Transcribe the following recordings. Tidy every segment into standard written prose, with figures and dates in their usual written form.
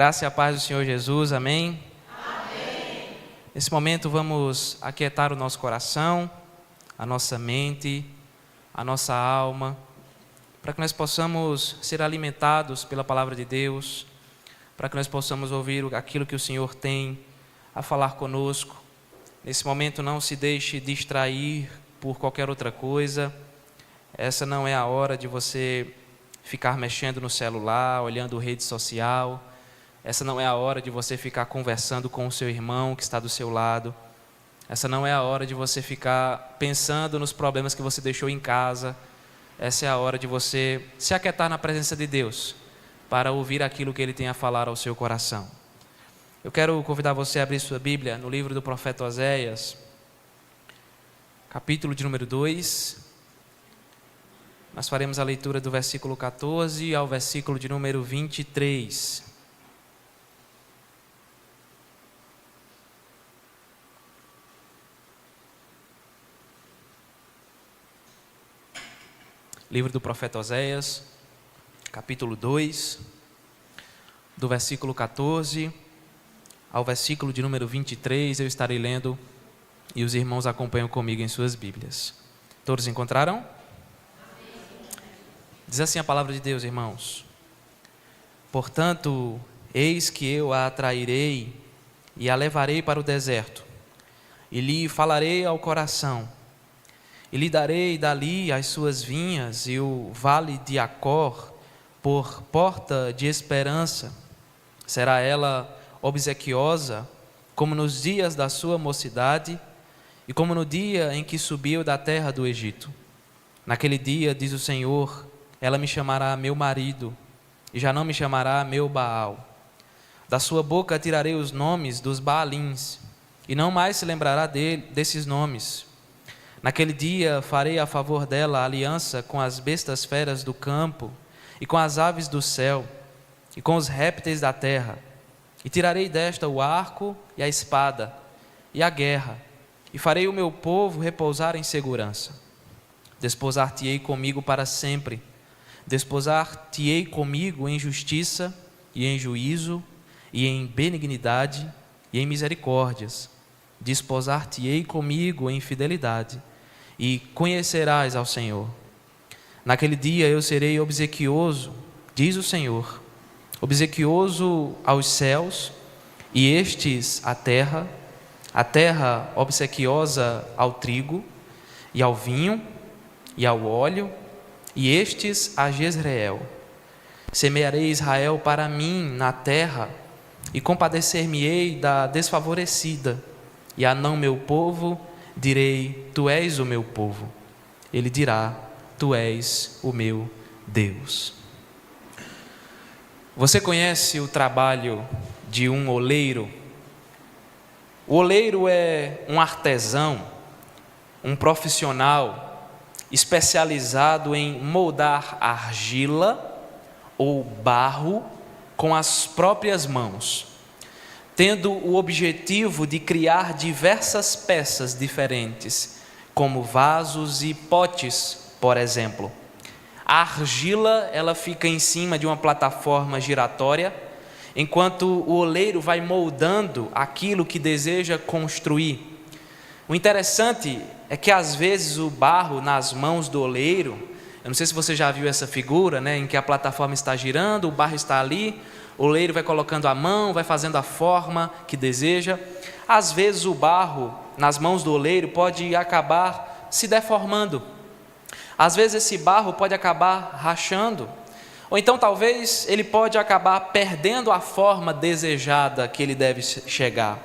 Graça e a paz do Senhor Jesus, amém? Amém. Nesse momento vamos aquietar o nosso coração, a nossa mente, a nossa alma, para que nós possamos ser alimentados pela palavra de Deus, para que nós possamos ouvir aquilo que o Senhor tem a falar conosco. Nesse momento não se deixe distrair por qualquer outra coisa. Essa não é a hora de você ficar mexendo no celular, olhando rede social. Essa não é a hora de você ficar conversando com o seu irmão que está do seu lado. Essa não é a hora de você ficar pensando nos problemas que você deixou em casa. Essa é a hora de você se aquietar na presença de Deus, para ouvir aquilo que Ele tem a falar ao seu coração. Eu quero convidar você a abrir sua Bíblia no livro do profeta Oséias, capítulo de número 2. Nós faremos a leitura do versículo 14 ao versículo de número 23. Livro do profeta Oséias, capítulo 2, do versículo 14 ao versículo de número 23, eu estarei lendo e os irmãos acompanham comigo em suas Bíblias. Todos encontraram? Diz assim a palavra de Deus, irmãos: Portanto, eis que eu a atrairei e a levarei para o deserto, e lhe falarei ao coração, e lhe darei dali as suas vinhas e o vale de Acor por porta de esperança. Será ela obsequiosa como nos dias da sua mocidade e como no dia em que subiu da terra do Egito. Naquele dia, diz o Senhor, ela me chamará meu marido e já não me chamará meu Baal. Da sua boca tirarei os nomes dos Baalins e não mais se lembrará desses nomes. Naquele dia farei a favor dela aliança com as bestas feras do campo, e com as aves do céu, e com os répteis da terra. E tirarei desta o arco e a espada, e a guerra, e farei o meu povo repousar em segurança. Desposar-te-ei comigo para sempre, desposar-te-ei comigo em justiça, e em juízo, e em benignidade, e em misericórdias. Desposar-te-ei comigo em fidelidade, e conhecerás ao Senhor. Naquele dia eu serei obsequioso, diz o Senhor, obsequioso aos céus, e estes à terra, a terra obsequiosa ao trigo, e ao vinho, e ao óleo, e estes a Jezreel. Semearei Israel para mim na terra, e compadecer-me-ei da desfavorecida, e a não meu povo direi, tu és o meu povo. Ele dirá, tu és o meu Deus. Você conhece o trabalho de um oleiro? O oleiro é um artesão, um profissional especializado em moldar argila ou barro com as próprias mãos, tendo o objetivo de criar diversas peças diferentes, como vasos e potes, por exemplo. A argila, ela fica em cima de uma plataforma giratória, enquanto o oleiro vai moldando aquilo que deseja construir. O interessante é que às vezes o barro nas mãos do oleiro, eu não sei se você já viu essa figura, em que a plataforma está girando, o barro está ali, o oleiro vai colocando a mão, vai fazendo a forma que deseja. Às vezes o barro nas mãos do oleiro pode acabar se deformando. Às vezes esse barro pode acabar rachando. Ou então talvez ele pode acabar perdendo a forma desejada que ele deve chegar.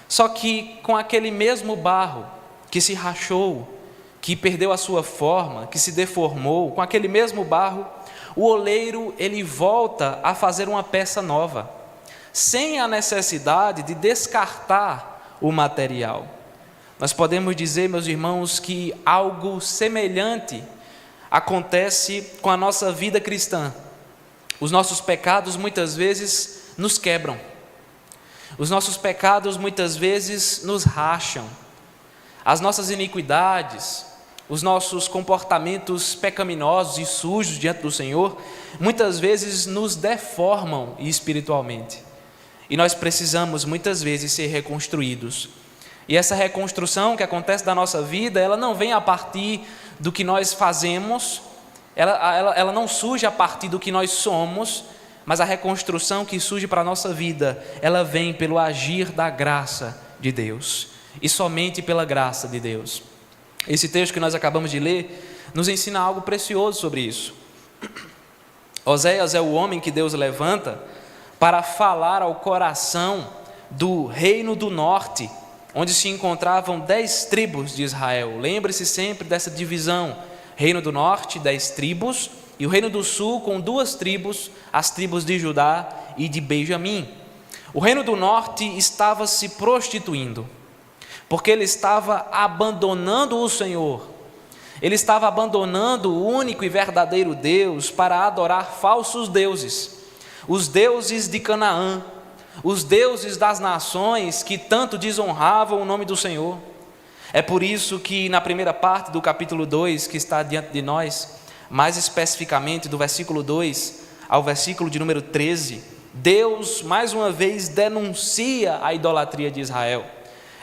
Só que com aquele mesmo barro que se rachou, que perdeu a sua forma, que se deformou, com aquele mesmo barro, o oleiro ele volta a fazer uma peça nova, sem a necessidade de descartar o material. Nós podemos dizer, meus irmãos, que algo semelhante acontece com a nossa vida cristã. Os nossos pecados muitas vezes nos quebram. Os nossos pecados muitas vezes nos racham. As nossas iniquidades, os nossos comportamentos pecaminosos e sujos diante do Senhor, muitas vezes nos deformam espiritualmente. E nós precisamos muitas vezes ser reconstruídos. E essa reconstrução que acontece da nossa vida, ela não vem a partir do que nós fazemos, ela não surge a partir do que nós somos, mas a reconstrução que surge para a nossa vida, ela vem pelo agir da graça de Deus, e somente pela graça de Deus. Esse texto que nós acabamos de ler nos ensina algo precioso sobre isso. Oséias é o homem que Deus levanta para falar ao coração do reino do norte, onde se encontravam 10 tribos de Israel. Lembre-se sempre dessa divisão: reino do norte, 10 tribos, e o reino do sul com 2 tribos, as tribos de Judá e de Benjamim. O reino do norte estava se prostituindo, porque ele estava abandonando o Senhor. Ele estava abandonando o único e verdadeiro Deus para adorar falsos deuses, os deuses de Canaã, os deuses das nações que tanto desonravam o nome do Senhor. É por isso que na primeira parte do capítulo 2, que está diante de nós, mais especificamente do versículo 2 ao versículo de número 13, Deus mais uma vez denuncia a idolatria de Israel.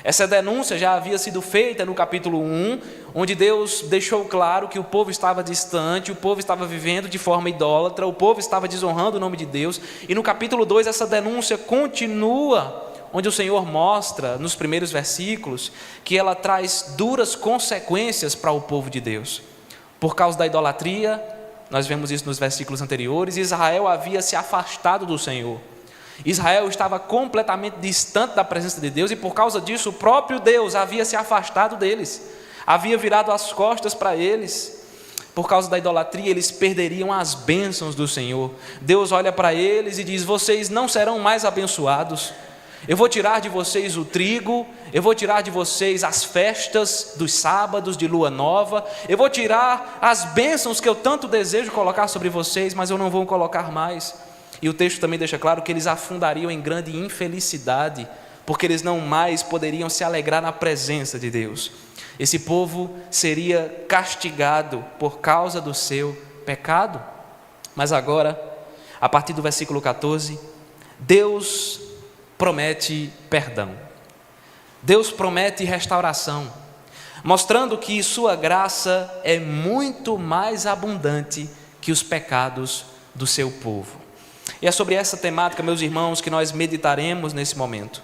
Essa denúncia já havia sido feita no capítulo 1, onde Deus deixou claro que o povo estava distante, o povo estava vivendo de forma idólatra, o povo estava desonrando o nome de Deus. E no capítulo 2 essa denúncia continua, onde o Senhor mostra, nos primeiros versículos, que ela traz duras consequências para o povo de Deus. Por causa da idolatria, nós vemos isso nos versículos anteriores, Israel havia se afastado do Senhor. Israel estava completamente distante da presença de Deus, e por causa disso o próprio Deus havia se afastado deles, havia virado as costas para eles. Por causa da idolatria, eles perderiam as bênçãos do Senhor. Deus olha para eles e diz: vocês não serão mais abençoados. Eu vou tirar de vocês o trigo, eu vou tirar de vocês as festas dos sábados de lua nova, eu vou tirar as bênçãos que eu tanto desejo colocar sobre vocês, mas eu não vou colocar mais. E o texto também deixa claro que eles afundariam em grande infelicidade, porque eles não mais poderiam se alegrar na presença de Deus. Esse povo seria castigado por causa do seu pecado. Mas agora, a partir do versículo 14, Deus promete perdão. Deus promete restauração, mostrando que sua graça é muito mais abundante que os pecados do seu povo. E é sobre essa temática, meus irmãos, que nós meditaremos nesse momento.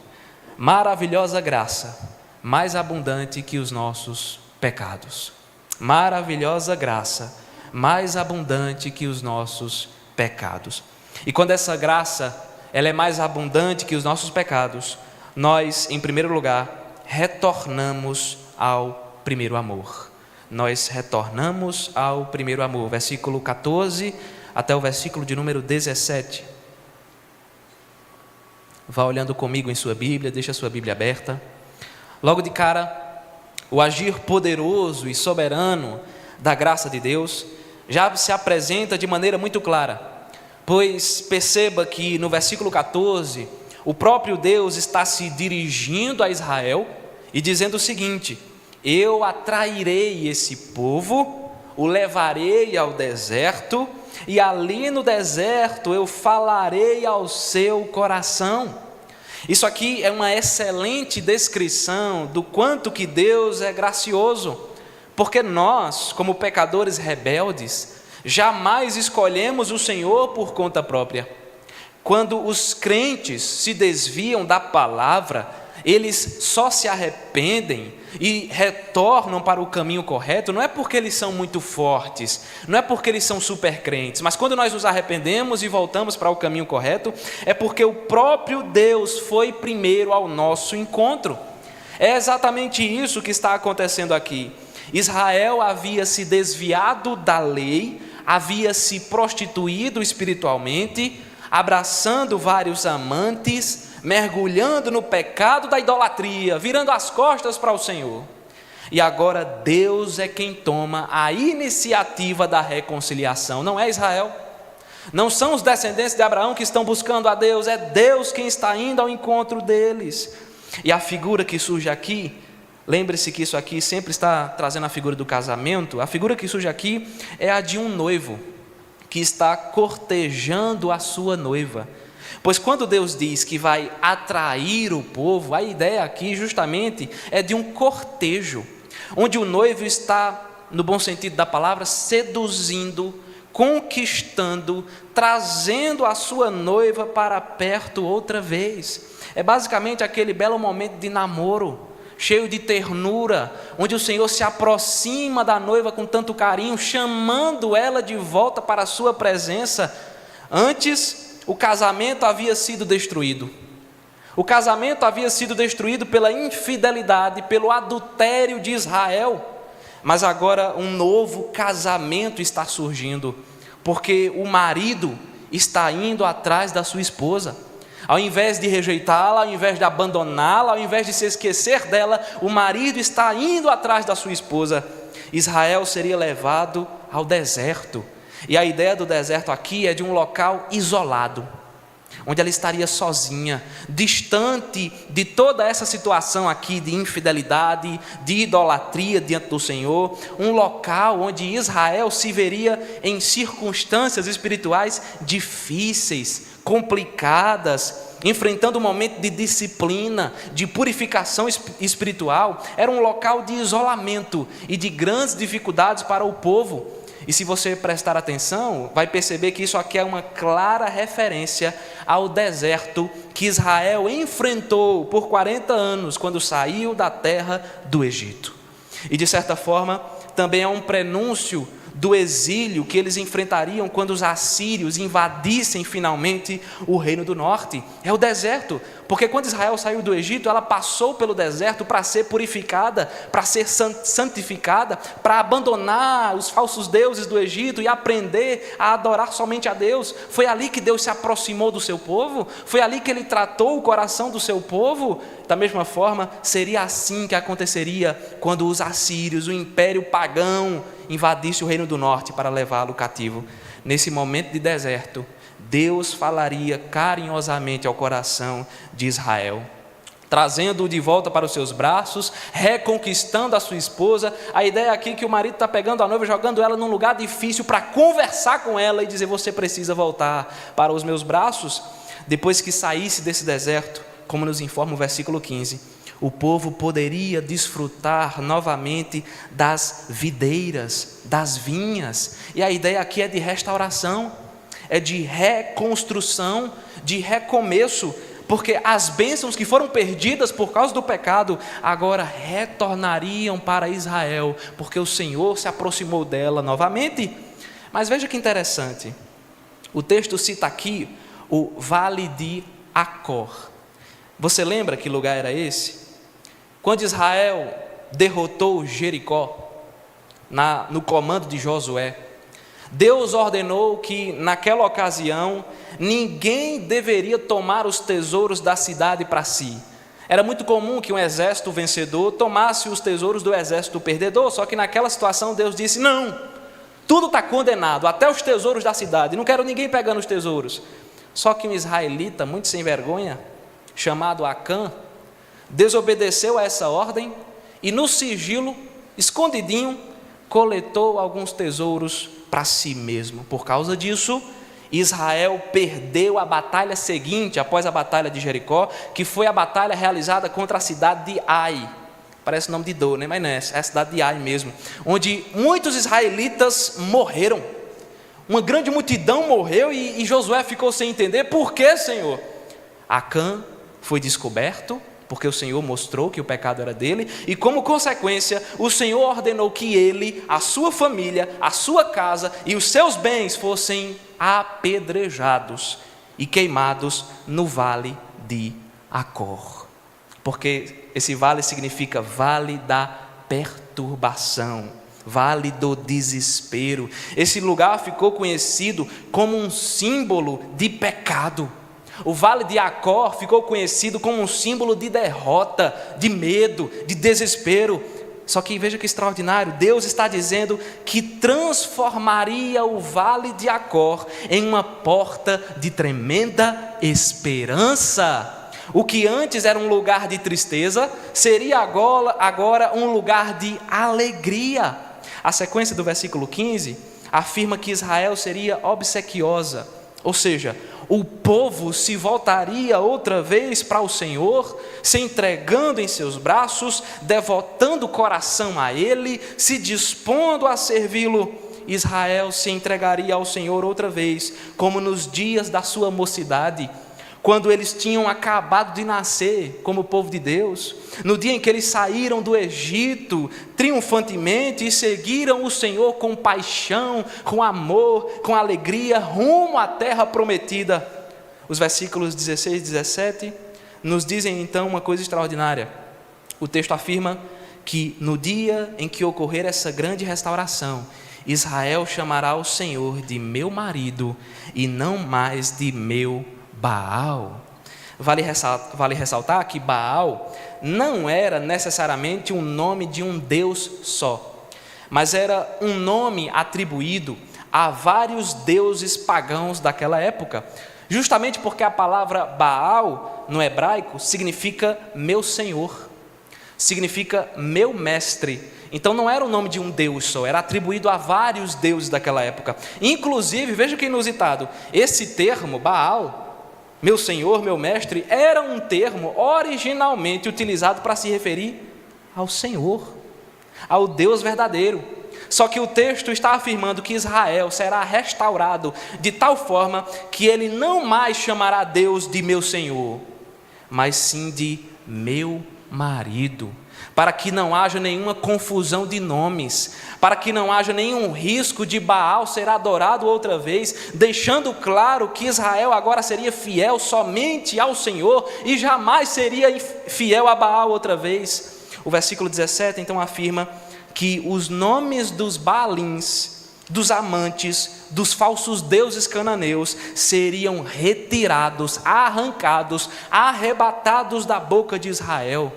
Maravilhosa graça, mais abundante que os nossos pecados. Maravilhosa graça, mais abundante que os nossos pecados. E quando essa graça, ela é mais abundante que os nossos pecados, nós, em primeiro lugar, retornamos ao primeiro amor. Nós retornamos ao primeiro amor. Versículo 14 até o versículo de número 17. Vá olhando comigo em sua Bíblia, deixa a sua Bíblia aberta. Logo de cara, o agir poderoso e soberano da graça de Deus já se apresenta de maneira muito clara, pois perceba que no versículo 14, o próprio Deus está se dirigindo a Israel e dizendo o seguinte: eu atrairei esse povo, o levarei ao deserto, e ali no deserto eu falarei ao seu coração. Isso aqui é uma excelente descrição do quanto que Deus é gracioso, porque nós, como pecadores rebeldes, jamais escolhemos o Senhor por conta própria. Quando os crentes se desviam da palavra, eles só se arrependem e retornam para o caminho correto, não é porque eles são muito fortes, não é porque eles são super crentes, mas quando nós nos arrependemos e voltamos para o caminho correto, é porque o próprio Deus foi primeiro ao nosso encontro. É exatamente isso que está acontecendo aqui. Israel havia se desviado da lei, havia se prostituído espiritualmente, abraçando vários amantes, mergulhando no pecado da idolatria, virando as costas para o Senhor. E agora Deus é quem toma a iniciativa da reconciliação, não é Israel. Não são os descendentes de Abraão que estão buscando a Deus, é Deus quem está indo ao encontro deles. E a figura que surge aqui, lembre-se que isso aqui sempre está trazendo a figura do casamento, a figura que surge aqui é a de um noivo que está cortejando a sua noiva. Pois quando Deus diz que vai atrair o povo, a ideia aqui justamente é de um cortejo, onde o noivo está, no bom sentido da palavra, seduzindo, conquistando, trazendo a sua noiva para perto outra vez. É basicamente aquele belo momento de namoro, cheio de ternura, onde o Senhor se aproxima da noiva com tanto carinho, chamando ela de volta para a sua presença. Antes, o casamento havia sido destruído. O casamento havia sido destruído pela infidelidade, pelo adultério de Israel. Mas agora um novo casamento está surgindo, porque o marido está indo atrás da sua esposa. Ao invés de rejeitá-la, ao invés de abandoná-la, ao invés de se esquecer dela, o marido está indo atrás da sua esposa. Israel seria levado ao deserto. E a ideia do deserto aqui é de um local isolado, onde ela estaria sozinha, distante de toda essa situação aqui de infidelidade, de idolatria diante do Senhor, um local onde Israel se veria em circunstâncias espirituais difíceis, complicadas, enfrentando um momento de disciplina, de purificação espiritual. Era um local de isolamento e de grandes dificuldades para o povo. E se você prestar atenção, vai perceber que isso aqui é uma clara referência ao deserto que Israel enfrentou por 40 anos, quando saiu da terra do Egito. E de certa forma, também é um prenúncio do exílio que eles enfrentariam quando os assírios invadissem finalmente o reino do norte. É o deserto, porque quando Israel saiu do Egito, ela passou pelo deserto para ser purificada, para ser santificada, para abandonar os falsos deuses do Egito e aprender a adorar somente a Deus. Foi ali que Deus se aproximou do seu povo, foi ali que Ele tratou o coração do seu povo. Da mesma forma, seria assim que aconteceria quando os assírios, o império pagão, invadisse o reino do norte para levá-lo cativo. Nesse momento de deserto, Deus falaria carinhosamente ao coração de Israel, trazendo-o de volta para os seus braços, reconquistando a sua esposa. A ideia aqui é que o marido está pegando a noiva, jogando ela num lugar difícil para conversar com ela e dizer: você precisa voltar para os meus braços. Depois que saísse desse deserto, como nos informa o versículo 15, o povo poderia desfrutar novamente das videiras, das vinhas. E a ideia aqui é de restauração, é de reconstrução, de recomeço, porque as bênçãos que foram perdidas por causa do pecado, agora retornariam para Israel, porque o Senhor se aproximou dela novamente. Mas veja que interessante, o texto cita aqui o Vale de Acor. Você lembra que lugar era esse? Quando Israel derrotou Jericó, no comando de Josué, Deus ordenou que naquela ocasião ninguém deveria tomar os tesouros da cidade para si. Era muito comum que um exército vencedor tomasse os tesouros do exército perdedor, só que naquela situação Deus disse: não, tudo está condenado, até os tesouros da cidade, não quero ninguém pegando os tesouros. Só que um israelita muito sem vergonha, chamado Acã, desobedeceu a essa ordem e no sigilo, escondidinho, coletou alguns tesouros para si mesmo. Por causa disso, Israel perdeu a batalha seguinte, após a batalha de Jericó, que foi a batalha realizada contra a cidade de Ai. Parece o nome de Dor, né? Mas não é, é a cidade de Ai mesmo, onde muitos israelitas morreram. Uma grande multidão morreu e Josué ficou sem entender: por que, Senhor? Acã foi descoberto, porque o Senhor mostrou que o pecado era dele, e como consequência, o Senhor ordenou que ele, a sua família, a sua casa e os seus bens fossem apedrejados e queimados no vale de Acor. Porque esse vale significa vale da perturbação, vale do desespero. Esse lugar ficou conhecido como um símbolo de pecado. O vale de Acor ficou conhecido como um símbolo de derrota, de medo, de desespero. Só que veja que extraordinário, Deus está dizendo que transformaria o vale de Acor em uma porta de tremenda esperança. O que antes era um lugar de tristeza, seria agora um lugar de alegria. A sequência do versículo 15 afirma que Israel seria obsequiosa, ou seja, o povo se voltaria outra vez para o Senhor, se entregando em seus braços, devotando o coração a Ele, se dispondo a servi-lo. Israel se entregaria ao Senhor outra vez, como nos dias da sua mocidade, quando eles tinham acabado de nascer como povo de Deus, no dia em que eles saíram do Egito triunfantemente e seguiram o Senhor com paixão, com amor, com alegria, rumo à terra prometida. Os versículos 16 e 17 nos dizem então uma coisa extraordinária. O texto afirma que no dia em que ocorrer essa grande restauração, Israel chamará o Senhor de meu marido e não mais de meu Baal. Vale ressaltar que Baal não era necessariamente um nome de um Deus só, mas era um nome atribuído a vários deuses pagãos daquela época, justamente porque a palavra Baal no hebraico significa meu senhor, significa meu mestre. Então não era o nome de um Deus só, era atribuído a vários deuses daquela época. Inclusive, veja que inusitado, esse termo Baal, meu senhor, meu mestre, era um termo originalmente utilizado para se referir ao Senhor, ao Deus verdadeiro. Só que o texto está afirmando que Israel será restaurado de tal forma que ele não mais chamará Deus de meu senhor, mas sim de meu marido, para que não haja nenhuma confusão de nomes, para que não haja nenhum risco de Baal ser adorado outra vez, deixando claro que Israel agora seria fiel somente ao Senhor e jamais seria fiel a Baal outra vez. O versículo 17 então afirma que os nomes dos Baalins, dos amantes, dos falsos deuses cananeus seriam retirados, arrancados, arrebatados da boca de Israel.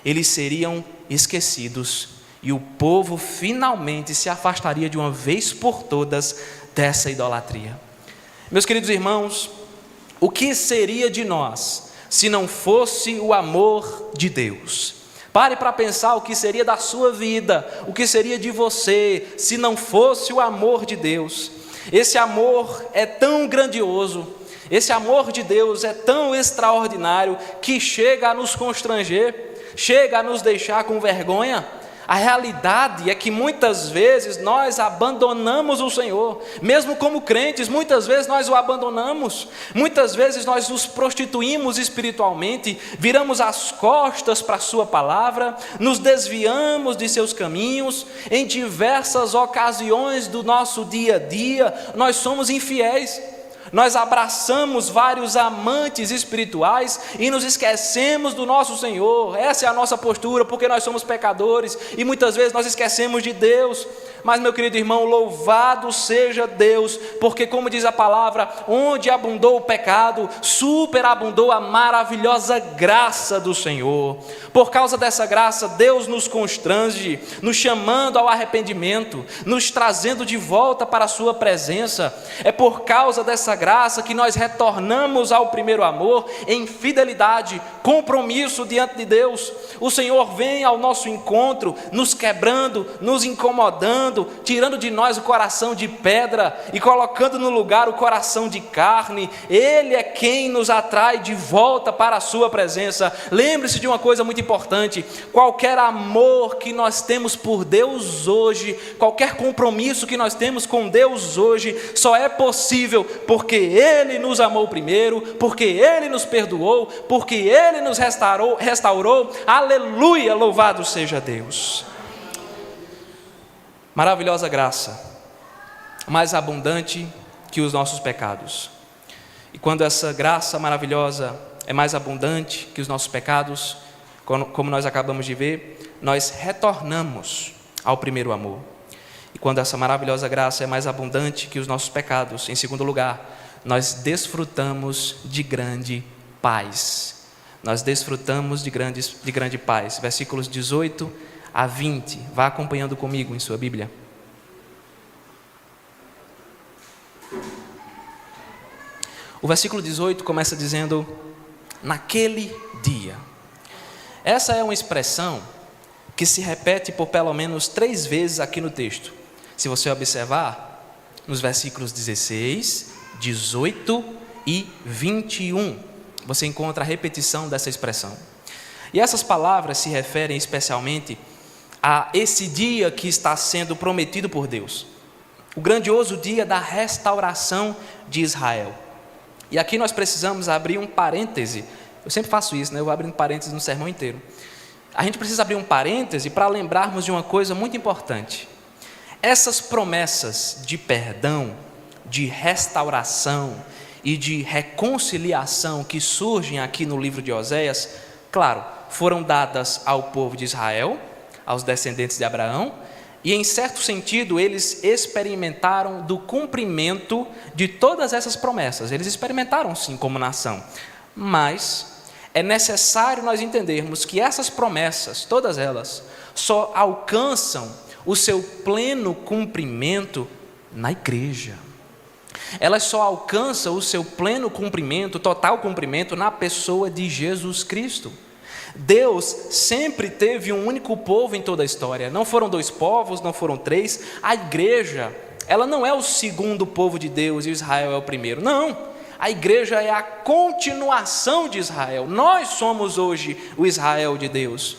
Eles seriam esquecidos e o povo finalmente se afastaria de uma vez por todas dessa idolatria. Meus queridos irmãos, o que seria de nós se não fosse o amor de Deus? Pare para pensar o que seria da sua vida, o que seria de você se não fosse o amor de Deus. Esse amor é tão grandioso, esse amor de Deus é tão extraordinário que chega a nos constranger, chega a nos deixar com vergonha. A realidade é que muitas vezes nós abandonamos o Senhor, mesmo como crentes, muitas vezes nós o abandonamos, muitas vezes nós nos prostituímos espiritualmente, viramos as costas para a sua palavra, nos desviamos de seus caminhos, em diversas ocasiões do nosso dia a dia, nós somos infiéis. Nós abraçamos vários amantes espirituais e nos esquecemos do nosso Senhor. Essa é a nossa postura, porque nós somos pecadores e muitas vezes nós esquecemos de Deus. Mas, meu querido irmão, louvado seja Deus, porque como diz a palavra, onde abundou o pecado, superabundou a maravilhosa graça do Senhor. Por causa dessa graça, Deus nos constrange, nos chamando ao arrependimento, nos trazendo de volta para a sua presença. É por causa dessa graça que nós retornamos ao primeiro amor em fidelidade, compromisso diante de Deus. O Senhor vem ao nosso encontro, nos quebrando, nos incomodando, tirando de nós o coração de pedra e colocando no lugar o coração de carne. Ele é quem nos atrai de volta para a sua presença. Lembre-se de uma coisa muito importante: qualquer amor que nós temos por Deus hoje, qualquer compromisso que nós temos com Deus hoje, só é possível porque Ele nos amou primeiro, porque Ele nos perdoou, porque Ele nos restaurou. Aleluia, louvado seja Deus. Maravilhosa graça, mais abundante que os nossos pecados. E quando essa graça maravilhosa é mais abundante que os nossos pecados, como nós acabamos de ver, nós retornamos ao primeiro amor. E quando essa maravilhosa graça é mais abundante que os nossos pecados, em segundo lugar, nós desfrutamos de grande paz. Nós desfrutamos de grande paz. Versículos 18 a 20. Vá acompanhando comigo em sua Bíblia. O versículo 18 começa dizendo: naquele dia. Essa é uma expressão que se repete por pelo menos 3 vezes aqui no texto. Se você observar, nos versículos 16, 18 e 21. Você encontra a repetição dessa expressão. E essas palavras se referem especialmente a esse dia que está sendo prometido por Deus, o grandioso dia da restauração de Israel. E aqui nós precisamos abrir um parêntese. Eu sempre faço isso, né? Eu vou abrindo parênteses no sermão inteiro. A gente precisa abrir um parêntese para lembrarmos de uma coisa muito importante. Essas promessas de perdão, de restauração e de reconciliação que surgem aqui no livro de Oséias, claro, foram dadas ao povo de Israel, aos descendentes de Abraão, e em certo sentido eles experimentaram do cumprimento de todas essas promessas. Eles experimentaram sim como nação, mas é necessário nós entendermos que essas promessas, todas elas, só alcançam o seu pleno cumprimento na igreja. Elas só alcançam o seu pleno cumprimento, total cumprimento, na pessoa de Jesus Cristo. Deus sempre teve um único povo em toda a história. Não foram 2 povos, não foram 3. A igreja, ela não é o segundo povo de Deus e Israel é o primeiro. Não, a igreja é a continuação de Israel. Nós somos hoje o Israel de Deus.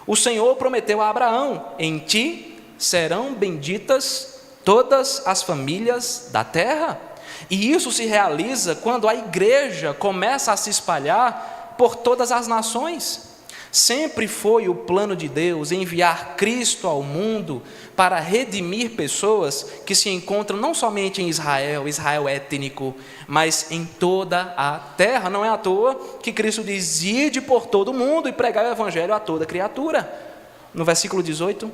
O Senhor prometeu a Abraão: em ti serão benditas todas as famílias da terra. E isso se realiza quando a igreja começa a se espalhar por todas as nações. Sempre foi o plano de Deus enviar Cristo ao mundo para redimir pessoas que se encontram não somente em Israel, Israel étnico, mas em toda a terra. Não é à toa que Cristo diz: ide por todo o mundo e pregai o evangelho a toda criatura. No versículo 18,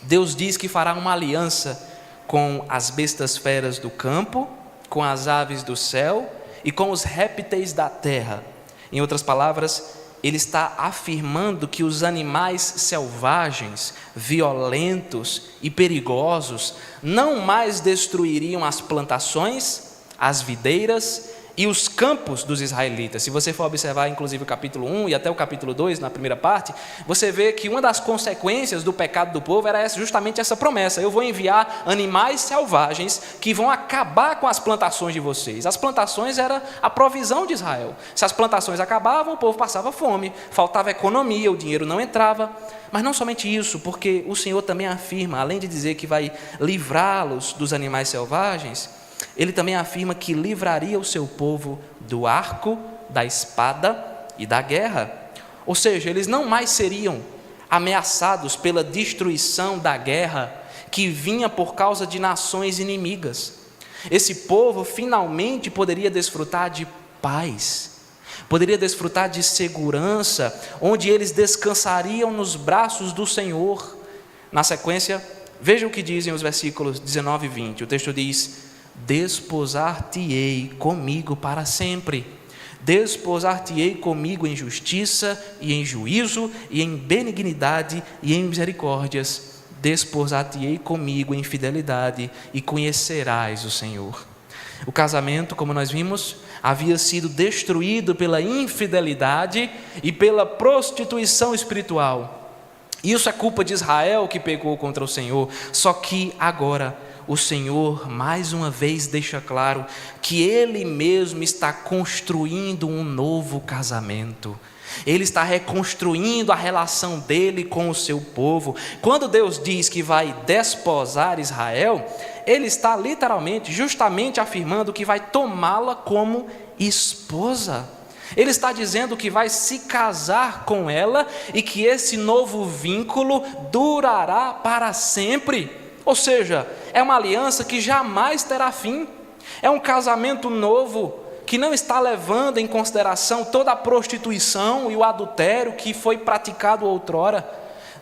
Deus diz que fará uma aliança com as bestas feras do campo, com as aves do céu e com os répteis da terra. Em outras palavras, ele está afirmando que os animais selvagens, violentos e perigosos não mais destruiriam as plantações, as videiras e os campos dos israelitas. Se você for observar inclusive o capítulo 1 e até o capítulo 2, na primeira parte, você vê que uma das consequências do pecado do povo era justamente essa promessa: eu vou enviar animais selvagens que vão acabar com as plantações de vocês. As plantações era a provisão de Israel. Se as plantações acabavam, o povo passava fome, faltava economia, o dinheiro não entrava. Mas não somente isso, porque o Senhor também afirma, além de dizer que vai livrá-los dos animais selvagens, ele também afirma que livraria o seu povo do arco, da espada e da guerra. Ou seja, eles não mais seriam ameaçados pela destruição da guerra que vinha por causa de nações inimigas. Esse povo finalmente poderia desfrutar de paz, poderia desfrutar de segurança, onde eles descansariam nos braços do Senhor. Na sequência, veja o que dizem os versículos 19 e 20. O texto diz: desposar-te-ei comigo para sempre, desposar-te-ei comigo em justiça e em juízo, e em benignidade e em misericórdias, desposar-te-ei comigo em fidelidade, e conhecerás o Senhor. O casamento, como nós vimos, havia sido destruído pela infidelidade e pela prostituição espiritual. Isso é culpa de Israel, que pecou contra o Senhor. Só que agora o Senhor mais uma vez deixa claro que Ele mesmo está construindo um novo casamento. Ele está reconstruindo a relação dele com o seu povo. Quando Deus diz que vai desposar Israel, Ele está literalmente, justamente afirmando que vai tomá-la como esposa. Ele está dizendo que vai se casar com ela e que esse novo vínculo durará para sempre. Ou seja, é uma aliança que jamais terá fim. É um casamento novo que não está levando em consideração toda a prostituição e o adultério que foi praticado outrora.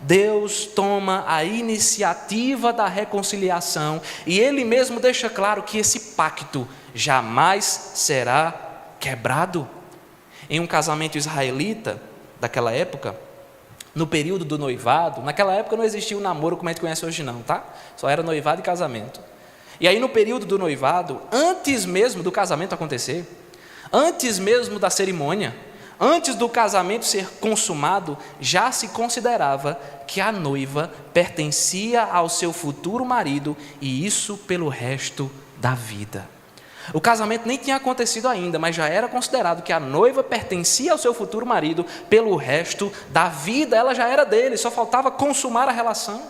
Deus toma a iniciativa da reconciliação e Ele mesmo deixa claro que esse pacto jamais será quebrado. Em um casamento israelita daquela época, no período do noivado, naquela época não existia o namoro como a gente conhece hoje não, tá? Só era noivado e casamento. E aí no período do noivado, antes mesmo do casamento acontecer, antes mesmo da cerimônia, antes do casamento ser consumado, já se considerava que a noiva pertencia ao seu futuro marido, e isso pelo resto da vida. O casamento nem tinha acontecido ainda, mas já era considerado que a noiva pertencia ao seu futuro marido pelo resto da vida, ela já era dele, só faltava consumar a relação.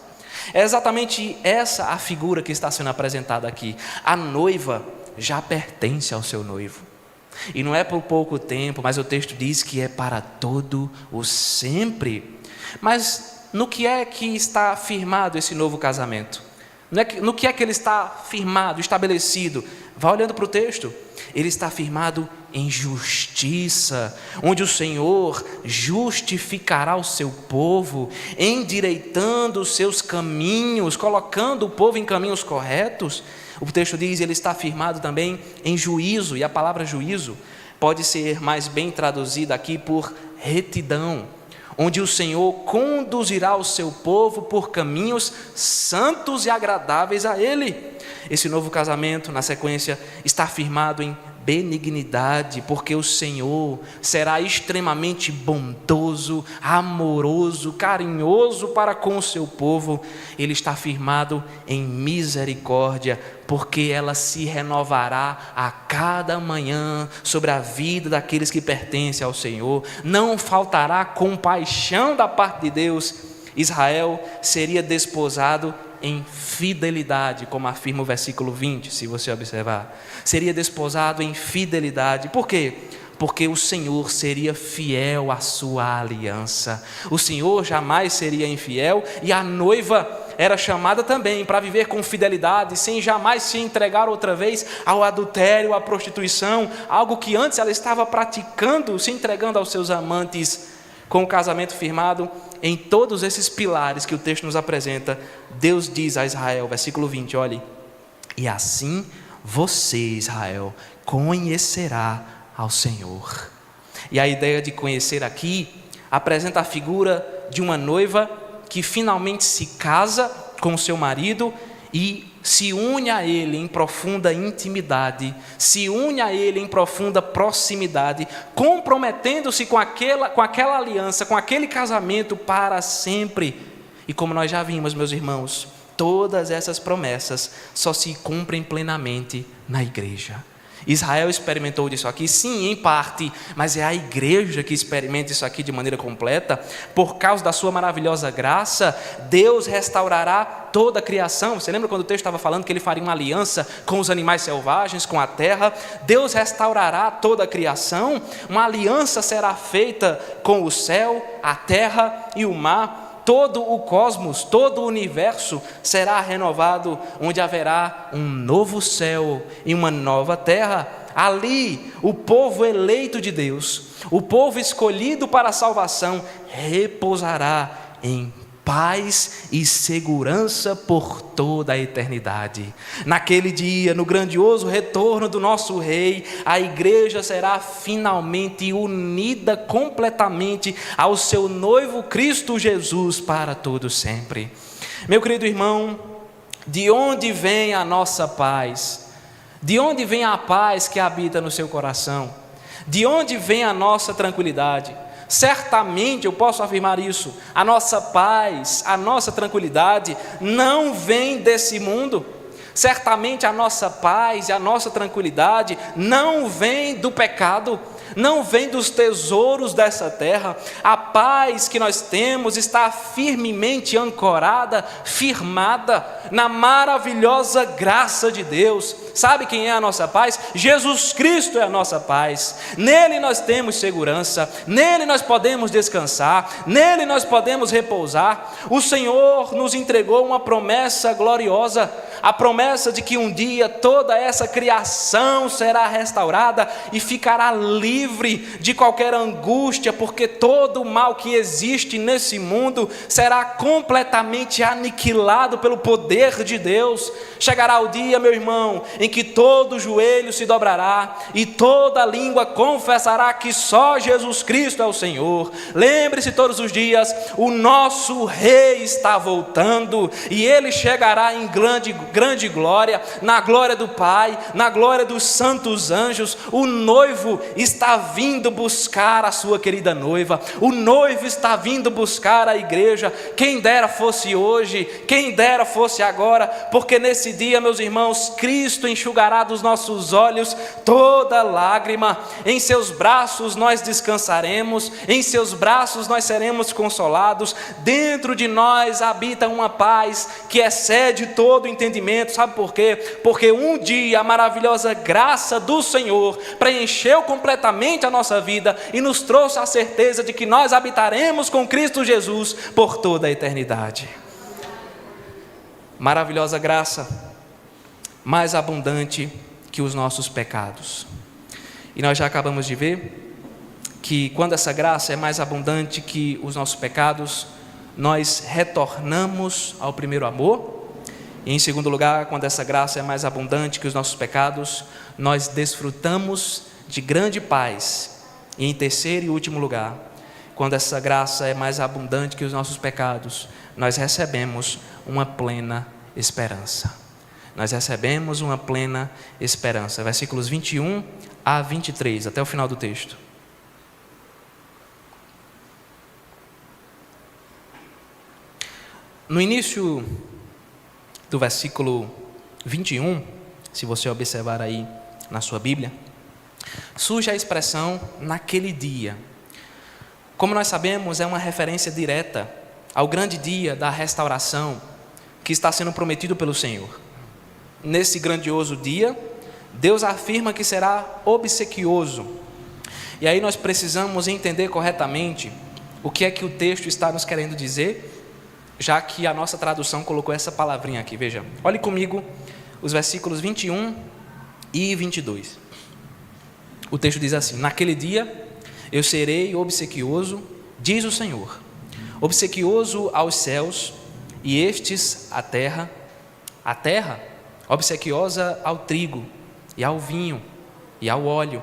É exatamente essa a figura que está sendo apresentada aqui. A noiva já pertence ao seu noivo. E não é por pouco tempo, mas o texto diz que é para todo o sempre. Mas no que é que está firmado esse novo casamento? No que é que ele está firmado, estabelecido? Vá olhando para o texto. Ele está firmado em justiça, onde o Senhor justificará o seu povo, endireitando os seus caminhos, colocando o povo em caminhos corretos. O texto diz, ele está firmado também em juízo, e a palavra juízo pode ser mais bem traduzida aqui por retidão, onde o Senhor conduzirá o seu povo por caminhos santos e agradáveis a Ele. Esse novo casamento, na sequência, está firmado em benignidade, porque o Senhor será extremamente bondoso, amoroso, carinhoso para com o seu povo. Ele está firmado em misericórdia, porque ela se renovará a cada manhã sobre a vida daqueles que pertencem ao Senhor. Não faltará compaixão da parte de Deus. Israel seria desposado em fidelidade, como afirma o versículo 20, se você observar. Seria desposado em fidelidade. Por quê? Porque o Senhor seria fiel à sua aliança. O Senhor jamais seria infiel, e a noiva era chamada também para viver com fidelidade, sem jamais se entregar outra vez ao adultério, à prostituição, algo que antes ela estava praticando, se entregando aos seus amantes. Com o casamento firmado em todos esses pilares que o texto nos apresenta, Deus diz a Israel, versículo 20, olhe: e assim você, Israel, conhecerá ao Senhor. E a ideia de conhecer aqui apresenta a figura de uma noiva que finalmente se casa com o seu marido e se une a ele em profunda intimidade, se une a ele em profunda proximidade, comprometendo-se com aquela aliança, com aquele casamento para sempre. E como nós já vimos, meus irmãos, todas essas promessas só se cumprem plenamente na igreja. Israel experimentou disso aqui, sim, em parte, mas é a igreja que experimenta isso aqui de maneira completa. Por causa da sua maravilhosa graça, Deus restaurará toda a criação. Você lembra quando o texto estava falando que ele faria uma aliança com os animais selvagens, com a terra? Deus restaurará toda a criação. Uma aliança será feita com o céu, a terra e o mar. Todo o cosmos, todo o universo será renovado, onde haverá um novo céu e uma nova terra. Ali, o povo eleito de Deus, o povo escolhido para a salvação, repousará em paz e segurança por toda a eternidade. Naquele dia, no grandioso retorno do nosso Rei, a igreja será finalmente unida completamente ao seu noivo Cristo Jesus para todo sempre. Meu querido irmão, de onde vem a nossa paz? De onde vem a paz que habita no seu coração? De onde vem a nossa tranquilidade? Certamente eu posso afirmar isso, a nossa paz, a nossa tranquilidade não vem desse mundo. Certamente a nossa paz e a nossa tranquilidade não vem do pecado, não vem dos tesouros dessa terra. A paz que nós temos está firmemente ancorada, firmada na maravilhosa graça de Deus. Sabe quem é a nossa paz? Jesus Cristo é a nossa paz. Nele nós temos segurança, nele nós podemos descansar, nele nós podemos repousar. O Senhor nos entregou uma promessa gloriosa, a promessa de que um dia toda essa criação será restaurada e ficará livre de qualquer angústia, porque todo o mal que existe nesse mundo será completamente aniquilado pelo poder de Deus. Chegará o dia, meu irmão, em que todo joelho se dobrará e toda língua confessará que só Jesus Cristo é o Senhor. Lembre-se todos os dias, o nosso Rei está voltando e Ele chegará em grande glória, na glória do Pai, na glória dos santos anjos. O noivo está vindo buscar a sua querida noiva, o noivo está vindo buscar a igreja. Quem dera fosse hoje, quem dera fosse agora, porque nesse dia, meus irmãos, Cristo enxugará dos nossos olhos toda lágrima. Em seus braços nós descansaremos, em seus braços nós seremos consolados. Dentro de nós habita uma paz que excede todo entendimento. Sabe por quê? Porque um dia a maravilhosa graça do Senhor preencheu completamente a nossa vida e nos trouxe a certeza de que nós habitaremos com Cristo Jesus por toda a eternidade. Maravilhosa graça, mais abundante que os nossos pecados. E nós já acabamos de ver que quando essa graça é mais abundante que os nossos pecados, nós retornamos ao primeiro amor. E em segundo lugar, quando essa graça é mais abundante que os nossos pecados, nós desfrutamos de grande paz. E em terceiro e último lugar, quando essa graça é mais abundante que os nossos pecados, nós recebemos uma plena esperança. Nós recebemos uma plena esperança. Versículos 21 a 23, até o final do texto. No início do versículo 21, se você observar aí na sua Bíblia, surge a expressão naquele dia. Como nós sabemos, é uma referência direta ao grande dia da restauração que está sendo prometido pelo Senhor. Nesse grandioso dia, Deus afirma que será obsequioso. E aí nós precisamos entender corretamente o que é que o texto está nos querendo dizer, já que a nossa tradução colocou essa palavrinha aqui. Veja, olhe comigo os versículos 21 e 22. O texto diz assim: naquele dia eu serei obsequioso, diz o Senhor, obsequioso aos céus e estes à terra, obsequiosa ao trigo e ao vinho e ao óleo,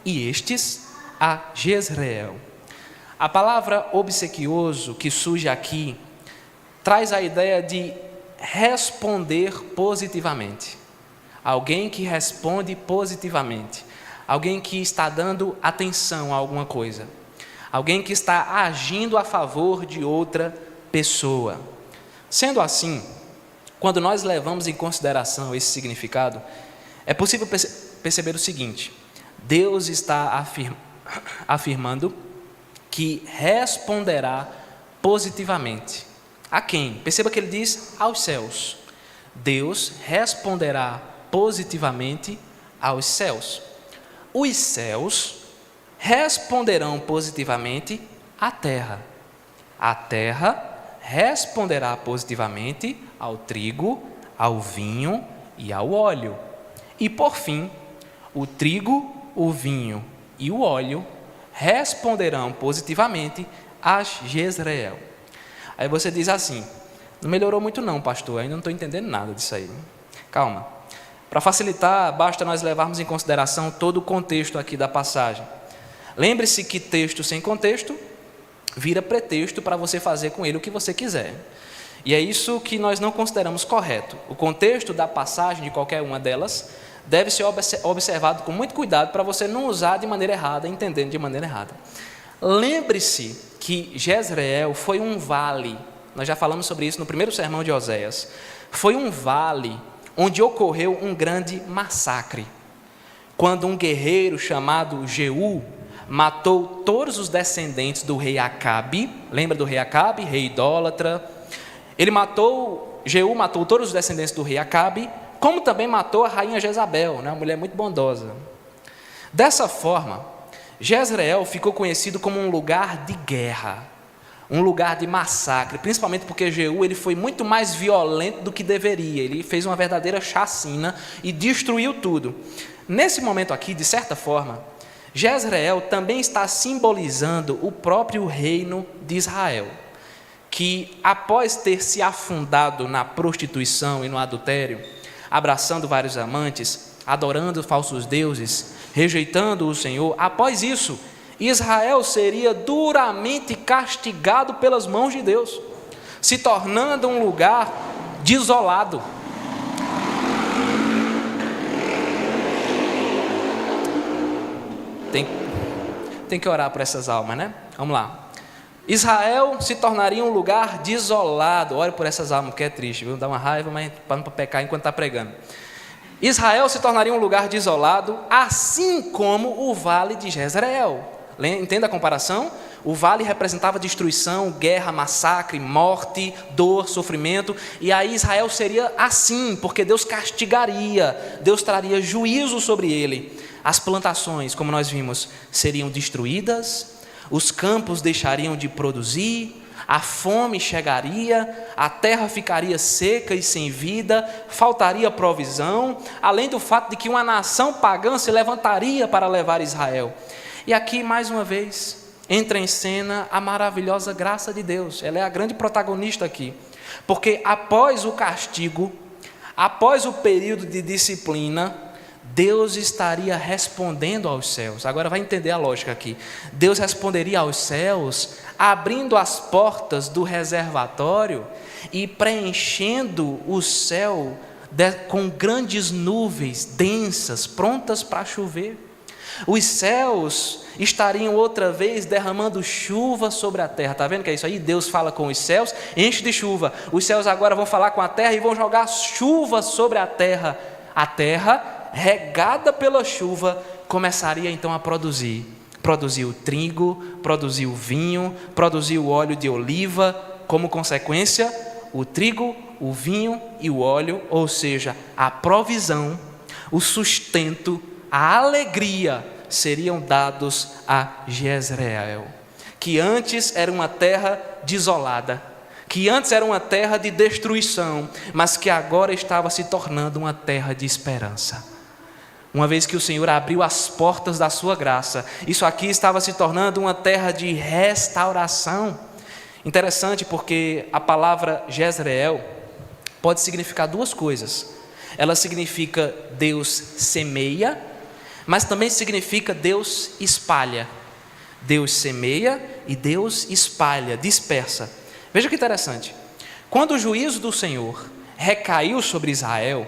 e estes a Jezreel. A palavra obsequioso que surge aqui traz a ideia de responder positivamente. Alguém que responde positivamente, alguém que está dando atenção a alguma coisa, alguém que está agindo a favor de outra pessoa. Sendo assim, quando nós levamos em consideração esse significado, é possível perceber o seguinte: Deus está afirmando que responderá positivamente. A quem? Perceba que ele diz aos céus. Deus responderá positivamente aos céus. Os céus responderão positivamente à terra. A terra responderá positivamente ao trigo, ao vinho e ao óleo. E por fim, o trigo, o vinho e o óleo responderão positivamente a Jezreel. Aí você diz assim: não melhorou muito não, pastor, ainda não estou entendendo nada disso aí. Calma. Para facilitar, basta nós levarmos em consideração todo o contexto aqui da passagem. Lembre-se que texto sem contexto vira pretexto para você fazer com ele o que você quiser. E é isso que nós não consideramos correto. O contexto da passagem de qualquer uma delas deve ser observado com muito cuidado para você não usar de maneira errada, entendendo de maneira errada. Lembre-se que Jezreel foi um vale. Nós já falamos sobre isso no primeiro sermão de Oséias. Foi um vale onde ocorreu um grande massacre, quando um guerreiro chamado Jeú matou todos os descendentes do rei Acabe. Lembra do rei Acabe, rei idólatra? Jeú matou todos os descendentes do rei Acabe, como também matou a rainha Jezabel, uma mulher muito bondosa. Dessa forma, Jezreel ficou conhecido como um lugar de guerra, um lugar de massacre, principalmente porque Jeú ele foi muito mais violento do que deveria. Ele fez uma verdadeira chacina e destruiu tudo. Nesse momento aqui, de certa forma, Jezreel também está simbolizando o próprio reino de Israel, que após ter se afundado na prostituição e no adultério, abraçando vários amantes, adorando falsos deuses, rejeitando o Senhor, após isso, Israel seria duramente castigado pelas mãos de Deus, se tornando um lugar desolado. Tem que orar por essas almas, né? Vamos lá. Israel se tornaria um lugar desolado. Ore por essas almas, porque é triste, viu? Dá uma raiva, mas para não pecar enquanto está pregando. Israel se tornaria um lugar desolado, assim como o vale de Jezreel. Entenda a comparação? O vale representava destruição, guerra, massacre, morte, dor, sofrimento. E aí Israel seria assim, porque Deus castigaria, Deus traria juízo sobre ele. As plantações, como nós vimos, seriam destruídas, os campos deixariam de produzir, a fome chegaria, a terra ficaria seca e sem vida, faltaria provisão, além do fato de que uma nação pagã se levantaria para levar Israel. E aqui, mais uma vez, entra em cena a maravilhosa graça de Deus. Ela é a grande protagonista aqui, porque após o castigo, após o período de disciplina, Deus estaria respondendo aos céus. Agora vai entender a lógica aqui. Deus responderia aos céus, abrindo as portas do reservatório e preenchendo o céu com grandes nuvens densas, prontas para chover. Os céus estariam outra vez derramando chuva sobre a terra. Está vendo que é isso aí? Deus fala com os céus, enche de chuva. Os céus agora vão falar com a terra e vão jogar chuva sobre a terra. A terra, regada pela chuva, começaria então a produzir o trigo, produzir o vinho, produzir o óleo de oliva, como consequência, o trigo, o vinho e o óleo, ou seja, a provisão, o sustento, a alegria, seriam dados a Jezreel, que antes era uma terra desolada, que antes era uma terra de destruição, mas que agora estava se tornando uma terra de esperança. Uma vez que o Senhor abriu as portas da sua graça, isso aqui estava se tornando uma terra de restauração. Interessante porque a palavra Jezreel pode significar duas coisas. Ela significa Deus semeia, mas também significa Deus espalha. Deus semeia e Deus espalha, dispersa. Veja que interessante. Quando o juízo do Senhor recaiu sobre Israel,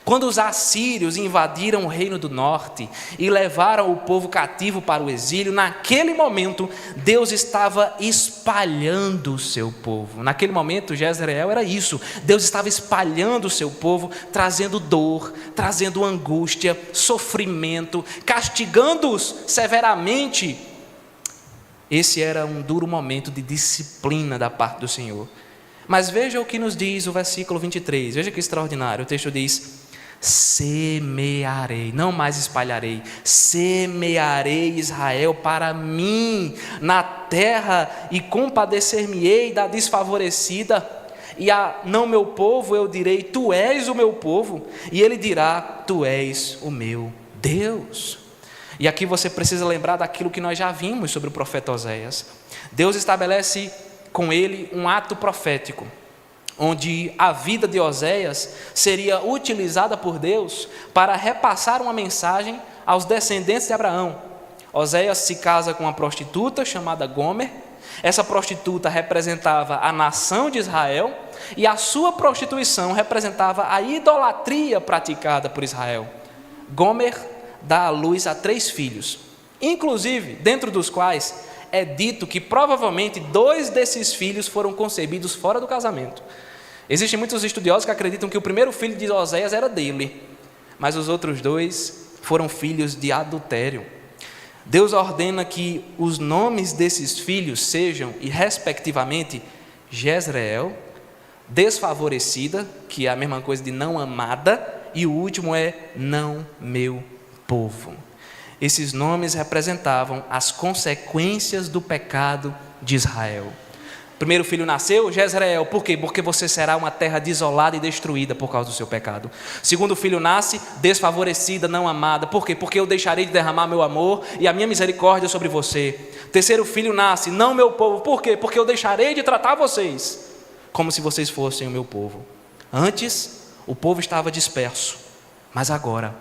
quando os assírios invadiram o reino do norte e levaram o povo cativo para o exílio, naquele momento Deus estava espalhando o seu povo. Naquele momento Jezreel era isso, Deus estava espalhando o seu povo, trazendo dor, trazendo angústia, sofrimento, castigando-os severamente. Esse era um duro momento de disciplina da parte do Senhor. Mas veja o que nos diz o versículo 23, veja que extraordinário, o texto diz: semearei, não mais espalharei, semearei Israel para mim na terra e compadecer-me-ei da desfavorecida, e a não meu povo eu direi, tu és o meu povo, e ele dirá, tu és o meu Deus. E aqui você precisa lembrar daquilo que nós já vimos sobre o profeta Oséias. Deus estabelece com ele um ato profético, onde a vida de Oséias seria utilizada por Deus para repassar uma mensagem aos descendentes de Abraão. Oséias se casa com uma prostituta chamada Gomer. Essa prostituta representava a nação de Israel e a sua prostituição representava a idolatria praticada por Israel. Gomer dá à luz a 3 filhos, inclusive dentro dos quais é dito que provavelmente 2 desses filhos foram concebidos fora do casamento. Existem muitos estudiosos que acreditam que o primeiro filho de Oséias era dele, mas os outros 2 foram filhos de adultério. Deus ordena que os nomes desses filhos sejam, e respectivamente, Jezreel, desfavorecida, que é a mesma coisa de não amada, e o último é não meu povo. Esses nomes representavam as consequências do pecado de Israel. O primeiro filho nasceu, Jezreel. Por quê? Porque você será uma terra desolada e destruída por causa do seu pecado. O segundo filho nasce, desfavorecida, não amada. Por quê? Porque eu deixarei de derramar meu amor e a minha misericórdia sobre você. O terceiro filho nasce, não meu povo. Por quê? Porque eu deixarei de tratar vocês como se vocês fossem o meu povo. Antes, o povo estava disperso, mas agora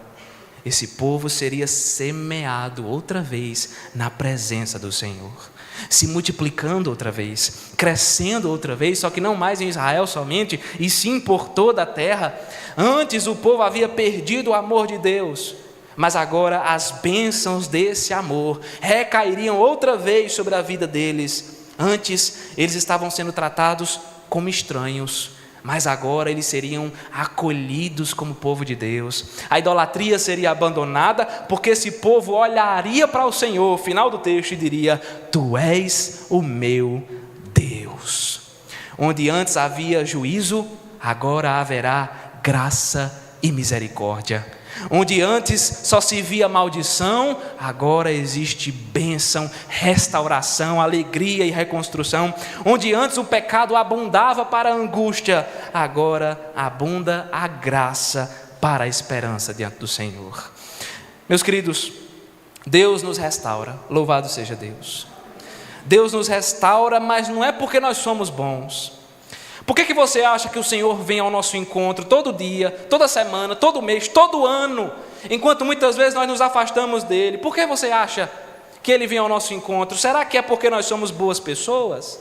esse povo seria semeado outra vez na presença do Senhor, se multiplicando outra vez, crescendo outra vez, só que não mais em Israel somente, e sim por toda a terra. Antes o povo havia perdido o amor de Deus, mas agora as bênçãos desse amor recairiam outra vez sobre a vida deles. Antes eles estavam sendo tratados como estranhos, mas agora eles seriam acolhidos como povo de Deus. A idolatria seria abandonada, porque esse povo olharia para o Senhor, final do texto, e diria: Tu és o meu Deus. Onde antes havia juízo, agora haverá graça e misericórdia. Onde antes só se via maldição, agora existe bênção, restauração, alegria e reconstrução. Onde antes o pecado abundava para a angústia, agora abunda a graça para a esperança diante do Senhor. Meus queridos, Deus nos restaura, louvado seja Deus. Deus nos restaura, mas não é porque nós somos bons. Por que você acha que o Senhor vem ao nosso encontro todo dia, toda semana, todo mês, todo ano, enquanto muitas vezes nós nos afastamos dele? Por que você acha que ele vem ao nosso encontro? Será que é porque nós somos boas pessoas?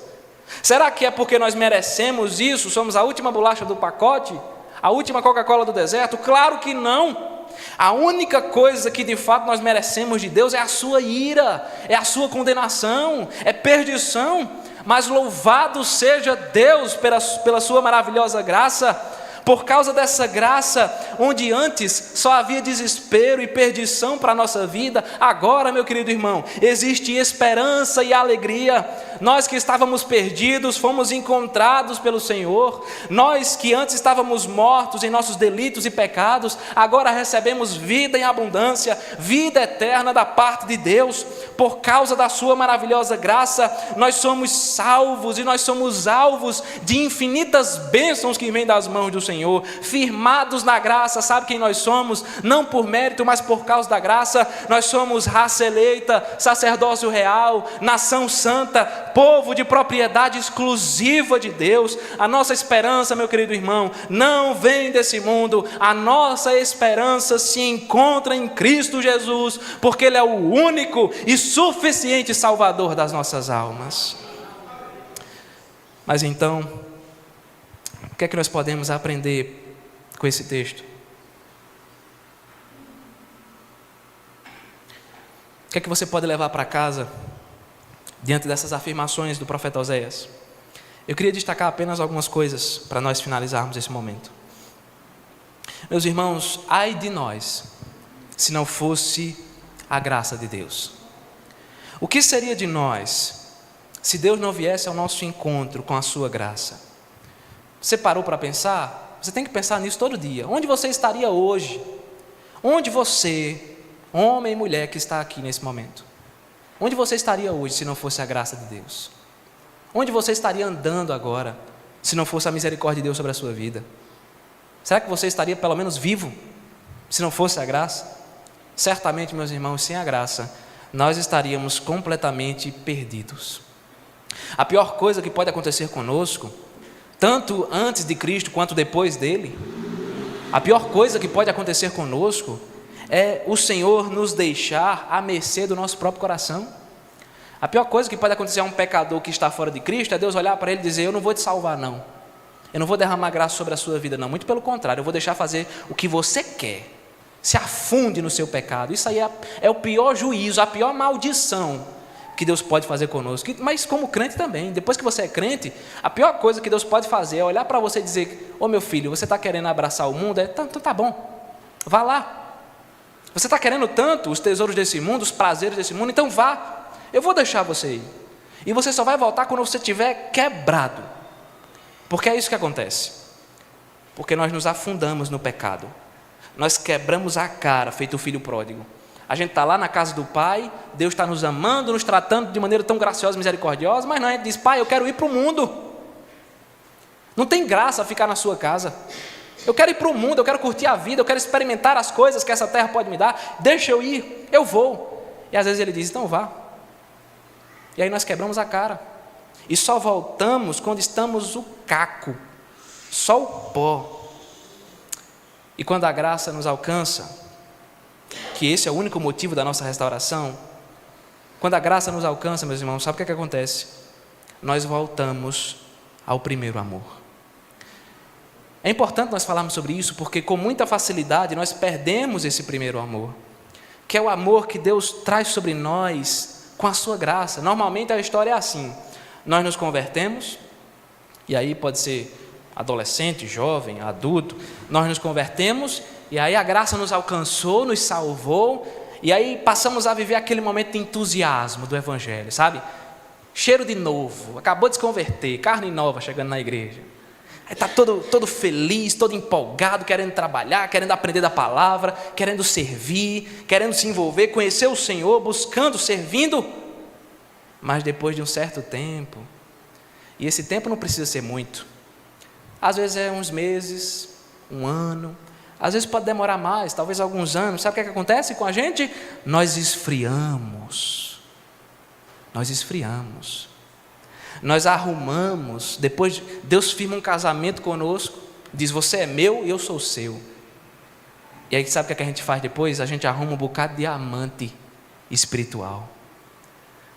Será que é porque nós merecemos isso? Somos a última bolacha do pacote? A última Coca-Cola do deserto? Claro que não. A única coisa que de fato nós merecemos de Deus é a sua ira, é a sua condenação, é perdição. Mas louvado seja Deus pela sua maravilhosa graça. Por causa dessa graça, onde antes só havia desespero e perdição para a nossa vida, agora, meu querido irmão, existe esperança e alegria. Nós que estávamos perdidos, fomos encontrados pelo Senhor. Nós que antes estávamos mortos em nossos delitos e pecados, agora recebemos vida em abundância, vida eterna da parte de Deus. Por causa da sua maravilhosa graça, nós somos salvos e nós somos alvos de infinitas bênçãos que vêm das mãos do Senhor, firmados na graça. Sabe quem nós somos? Não por mérito, mas por causa da graça. Nós somos raça eleita, sacerdócio real, nação santa, povo de propriedade exclusiva de Deus. A nossa esperança, meu querido irmão, não vem desse mundo. A nossa esperança se encontra em Cristo Jesus, porque Ele é o único e suficiente Salvador das nossas almas. Mas então, o que é que nós podemos aprender com esse texto? O que é que você pode levar para casa diante dessas afirmações do profeta Oséias? Eu queria destacar apenas algumas coisas para nós finalizarmos esse momento. Meus irmãos, ai de nós se não fosse a graça de Deus. O que seria de nós se Deus não viesse ao nosso encontro com a sua graça? Você parou para pensar? Você tem que pensar nisso todo dia. Onde você estaria hoje? Onde você, homem e mulher que está aqui nesse momento, onde você estaria hoje se não fosse a graça de Deus? Onde você estaria andando agora se não fosse a misericórdia de Deus sobre a sua vida? Será que você estaria pelo menos vivo se não fosse a graça? Certamente, meus irmãos, sem a graça nós estaríamos completamente perdidos. A pior coisa que pode acontecer conosco, tanto antes de Cristo quanto depois dele, a pior coisa que pode acontecer conosco é o Senhor nos deixar à mercê do nosso próprio coração. A pior coisa que pode acontecer a um pecador que está fora de Cristo é Deus olhar para ele e dizer: eu não vou te salvar não, eu não vou derramar graça sobre a sua vida não, muito pelo contrário, eu vou deixar fazer o que você quer. Se afunde no seu pecado. Isso aí é o pior juízo, a pior maldição que Deus pode fazer conosco. Mas como crente também, depois que você é crente, a pior coisa que Deus pode fazer é olhar para você e dizer: ô meu filho, você está querendo abraçar o mundo? Então tá bom, vá lá. Você está querendo tanto os tesouros desse mundo, os prazeres desse mundo? Então vá, eu vou deixar você ir. E você só vai voltar quando você estiver quebrado. Porque é isso que acontece. Porque nós nos afundamos no pecado. Nós quebramos a cara, feito o filho pródigo. A gente está lá na casa do Pai, Deus está nos amando, nos tratando de maneira tão graciosa e misericordiosa, mas não, a gente diz: Pai, eu quero ir para o mundo. Não tem graça ficar na sua casa. Eu quero ir para o mundo, eu quero curtir a vida, eu quero experimentar as coisas que essa terra pode me dar. Deixa eu ir, eu vou. E às vezes Ele diz: então vá. E aí nós quebramos a cara. E só voltamos quando estamos o caco, só o pó. E quando a graça nos alcança, que esse é o único motivo da nossa restauração, quando a graça nos alcança, meus irmãos, sabe o que acontece? Nós voltamos ao primeiro amor. É importante nós falarmos sobre isso, porque com muita facilidade nós perdemos esse primeiro amor, que é o amor que Deus traz sobre nós com a sua graça. Normalmente a história é assim: nós nos convertemos, e aí pode ser adolescente, jovem, adulto, nós nos convertemos e aí a graça nos alcançou, nos salvou, e aí passamos a viver aquele momento de entusiasmo do Evangelho, sabe? Cheiro de novo, acabou de se converter, carne nova chegando na igreja. Aí está todo feliz, todo empolgado, querendo trabalhar, querendo aprender da palavra, querendo servir, querendo se envolver, conhecer o Senhor, buscando, servindo. Mas depois de um certo tempo, e esse tempo não precisa ser muito, às vezes é uns meses, um ano, às vezes pode demorar mais, talvez alguns anos. Sabe o que acontece com a gente? Nós esfriamos. Nós arrumamos. Depois Deus firma um casamento conosco, diz: você é meu e eu sou seu. E aí sabe o que a gente faz depois? A gente arruma um bocado de amante espiritual.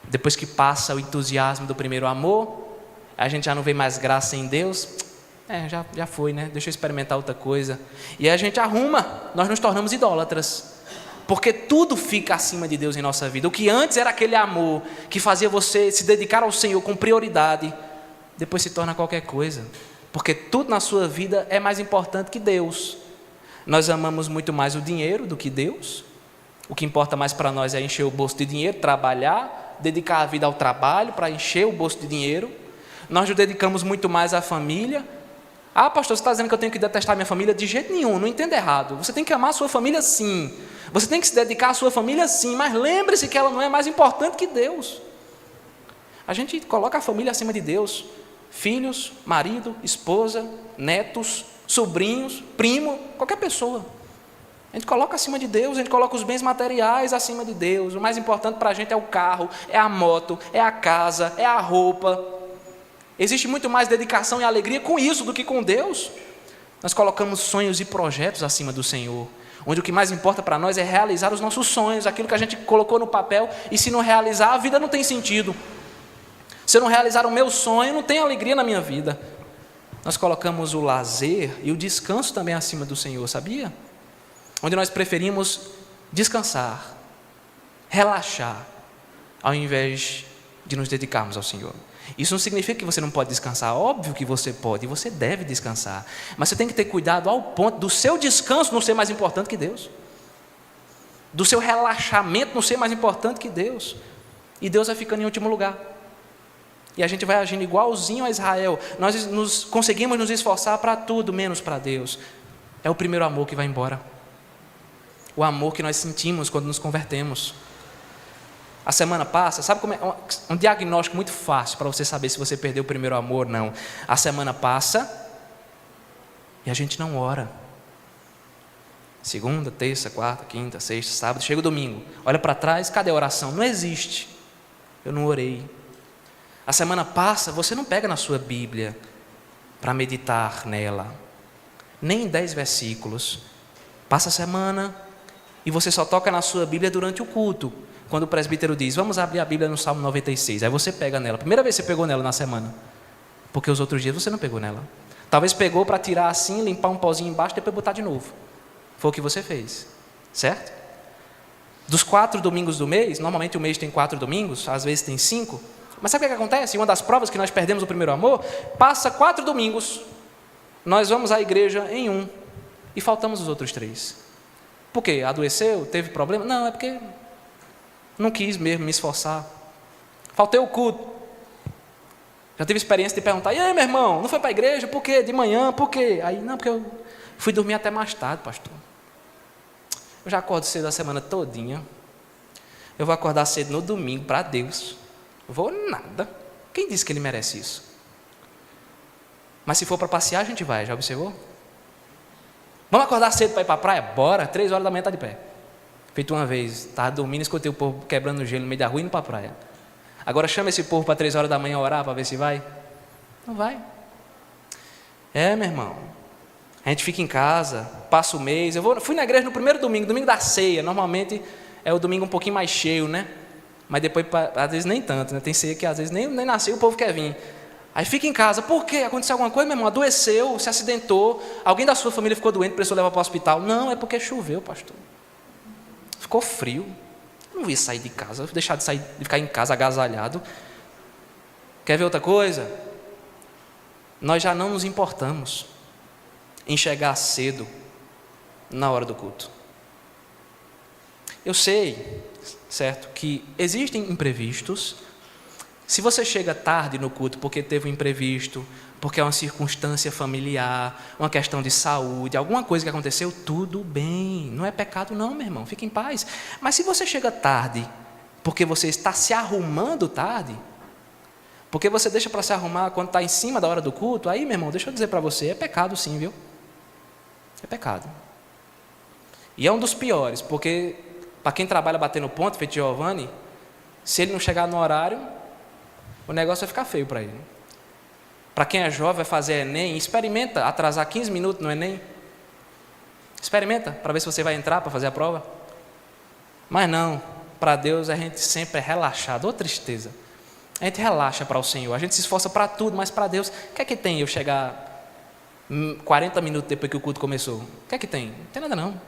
Depois que passa o entusiasmo do primeiro amor, a gente já não vê mais graça em Deus. Já foi, né? Deixa eu experimentar outra coisa. E aí a gente arruma, nós nos tornamos idólatras. Porque tudo fica acima de Deus em nossa vida. O que antes era aquele amor que fazia você se dedicar ao Senhor com prioridade, depois se torna qualquer coisa. Porque tudo na sua vida é mais importante que Deus. Nós amamos muito mais o dinheiro do que Deus. O que importa mais para nós é encher o bolso de dinheiro, trabalhar, dedicar a vida ao trabalho para encher o bolso de dinheiro. Nós nos dedicamos muito mais à família. Ah, pastor, você está dizendo que eu tenho que detestar minha família? De jeito nenhum, não entenda errado. Você tem que amar a sua família sim. Você tem que se dedicar à sua família sim, mas lembre-se que ela não é mais importante que Deus. A gente coloca a família acima de Deus. Filhos, marido, esposa, netos, sobrinhos, primo, qualquer pessoa. A gente coloca acima de Deus, a gente coloca os bens materiais acima de Deus. O mais importante para a gente é o carro, é a moto, é a casa, é a roupa. Existe muito mais dedicação e alegria com isso do que com Deus. Nós colocamos sonhos e projetos acima do Senhor, onde o que mais importa para nós é realizar os nossos sonhos, aquilo que a gente colocou no papel, e se não realizar, a vida não tem sentido. Se eu não realizar o meu sonho, não tem alegria na minha vida. Nós colocamos o lazer e o descanso também acima do Senhor, sabia? Onde nós preferimos descansar, relaxar, ao invés de nos dedicarmos ao Senhor. Isso não significa que você não pode descansar. Óbvio que você pode e você deve descansar, mas você tem que ter cuidado ao ponto do seu descanso não ser mais importante que Deus, do seu relaxamento não ser mais importante que Deus, e Deus vai ficando em último lugar, e a gente vai agindo igualzinho a Israel. Nós conseguimos nos esforçar para tudo menos para Deus. É o primeiro amor que vai embora, o amor que nós sentimos quando nos convertemos. A semana passa, sabe como é? Um diagnóstico muito fácil para você saber se você perdeu o primeiro amor ou não. A semana passa e a gente não ora. Segunda, terça, quarta, quinta, sexta, sábado, chega o domingo. Olha para trás, cadê a oração? Não existe. Eu não orei. A semana passa, você não pega na sua Bíblia para meditar nela, nem em 10 versículos. Passa a semana e você só toca na sua Bíblia durante o culto. Quando o presbítero diz: vamos abrir a Bíblia no Salmo 96, aí você pega nela. Primeira vez que você pegou nela na semana, porque os outros dias você não pegou nela. Talvez pegou para tirar assim, limpar um pozinho embaixo e depois botar de novo. Foi o que você fez, certo? Dos 4 domingos do mês, normalmente o mês tem 4 domingos, às vezes tem 5. Mas sabe o que acontece? Uma das provas que nós perdemos o primeiro amor, passa 4 domingos, nós vamos à igreja em um e faltamos os outros 3. Por quê? Adoeceu? Teve problema? Não, é porque não quis mesmo me esforçar. Faltei o culto. Já tive experiência de perguntar: e aí, meu irmão, não foi para a igreja? Por quê? De manhã? Por quê? Aí, não, porque eu fui dormir até mais tarde, pastor. Eu já acordo cedo a semana todinha. Eu vou acordar cedo no domingo para Deus. Eu vou nada. Quem disse que ele merece isso? Mas se for para passear, a gente vai, já observou? Vamos acordar cedo para ir para a praia? Bora, 3 horas da manhã está de pé. Feito uma vez, estava dormindo, escutei o povo quebrando o gelo no meio da rua e indo para a praia. Agora chama esse povo para 3 horas da manhã orar para ver se vai. Não vai. Meu irmão, a gente fica em casa, passa o mês. Fui na igreja no primeiro domingo, domingo da ceia. Normalmente é o domingo um pouquinho mais cheio, né? Mas depois, às vezes nem tanto, né? Tem ceia que às vezes nem nasceu, o povo quer vir. Aí fica em casa. Por quê? Aconteceu alguma coisa, meu irmão? Adoeceu, se acidentou, alguém da sua família ficou doente, precisou levar para o hospital. Não, é porque choveu, pastor. Ficou frio. Eu não ia sair de casa, deixar de ficar em casa agasalhado. Quer ver outra coisa? nós já não nos importamos em chegar cedo na hora do culto. Eu sei, certo, que existem imprevistos. Se você chega tarde no culto porque teve um imprevisto, porque é uma circunstância familiar, uma questão de saúde, alguma coisa que aconteceu, tudo bem, não é pecado não, meu irmão, fique em paz. Mas se você chega tarde porque você está se arrumando tarde, porque você deixa para se arrumar quando está em cima da hora do culto, aí, meu irmão, deixa eu dizer para você, é pecado sim, viu? É pecado. E é um dos piores, porque para quem trabalha batendo ponto, feito Giovanni, se ele não chegar no horário, o negócio vai ficar feio para ele. Para quem é jovem, vai fazer Enem, experimenta atrasar 15 minutos no Enem. Experimenta, para ver se você vai entrar para fazer a prova. Mas não, para Deus a gente sempre é relaxado, ô tristeza. A gente relaxa para o Senhor, a gente se esforça para tudo, mas para Deus, o que é que tem eu chegar 40 minutos depois que o culto começou? O que é que tem? Não tem nada não.